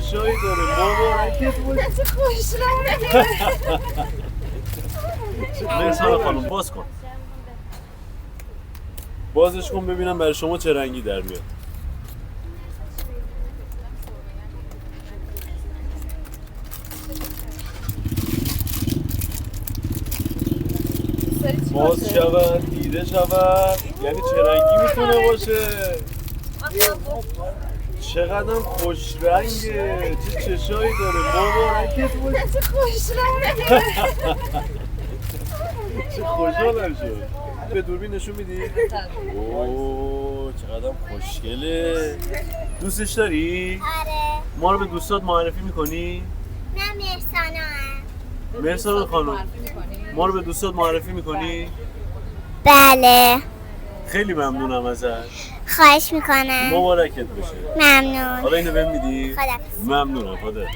چشایی داره مبارکت باشه. چه خوش رنگه. مرسال خانم باز کن. بازش کن ببینم برای شما چه رنگی در میاد. باز شود دیده شود یعنی چه رنگی میتونه باشه. چقدر خوش رنگه چه چشایی داره مبارکت باشه. چه خوش رنگه. چه خوشحالم شد. به دوربین نشون میدی؟ اوه چقدر خوشگله. دوستش داری؟ آره. ما رو به دوستات معرفی میکنی؟ من مرسانا هم. مرسال خانم ما رو به دوستات معرفی میکنی؟ بله. خیلی ممنونم ازت. خواهش میکنم. مبارکت باشه. ممنون. حالا اینو بهم میدی؟ خداحافظ. ممنونم. خدا